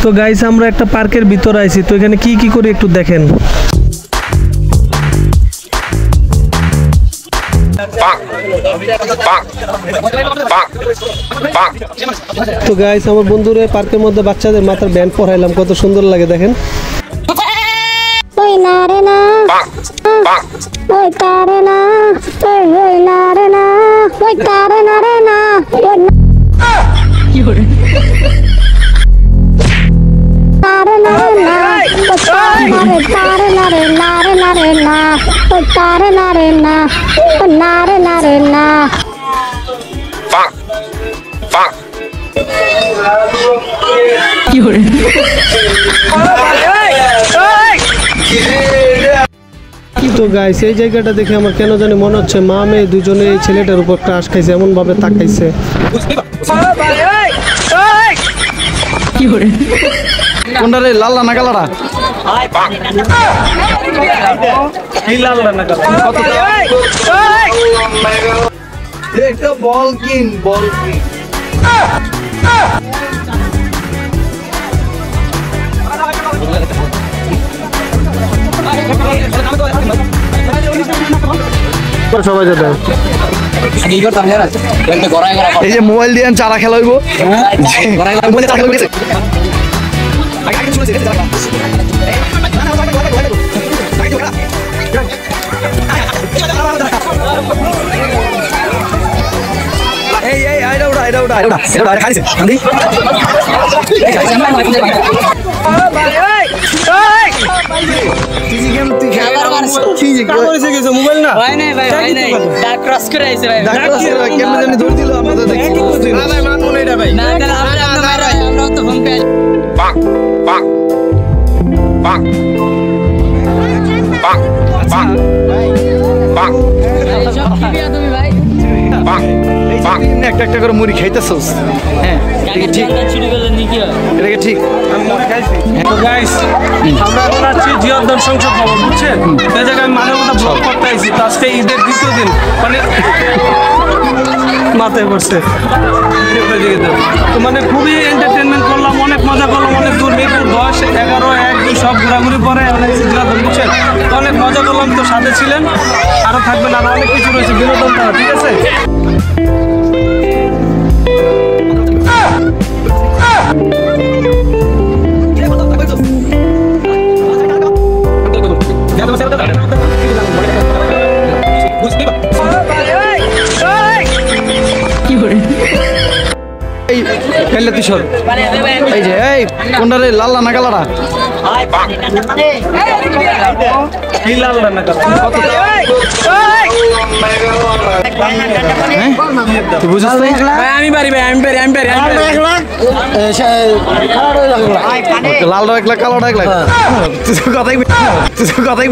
তো গাইস আমরা একটা পার্কের ভিতরে আইছি, তো এখানে কি কি করি একটু দেখেন। তো গাইস আমার বন্ধুরা পার্কের মধ্যে বাচ্চাদের মাথার ব্যান্ড পরাইলাম, কত সুন্দর লাগে দেখেন। তো গাইস এই জায়গাটা দেখে আমার কেন জানি মনে হচ্ছে মা মেয়ে দুজনে এই ছেলেটার উপর ক্রাশ খাইছে, এমন ভাবে তাকাইছে। কোনটা রে, লাল না কালারা? একটা বল কিন, বল কিন। সবাই যাবে এই যে মোবাইল দিয়ে চারা খেলা হইব। একটা একটা করে মুড়ি খাইতেছস? হ্যাঁ ঠিক, এটাকে ঠিক। আমরা এখন আছি জিয়াউদ্দিন সংসদ ভবন, বুঝছেন? এই জায়গায় আমি মানবতা ব্লগ করতে আইছি। তো আজকে ঈদের দ্বিতীয় দিন, মানে মাথায় পড়ছে। তো মানে খুবই এন্টারটেনমেন্ট করলাম, অনেক মজা করলাম, অনেক দূর মিরপুর 10, 11, 1, 2 সব ঘোরাঘুরি পরে জিয়াউদ্দিন, বুঝছেন? তো অনেক মজা করলাম। তো সাথে ছিলেন, আরও থাকবেন, আরও অনেক কিছু রয়েছে বিনোদন করা, ঠিক আছে? এই যে এই কোনটা রে, লাল না কালারা? আমি পারি, লাল এক লাখ, কালো এক লাখ, কথাই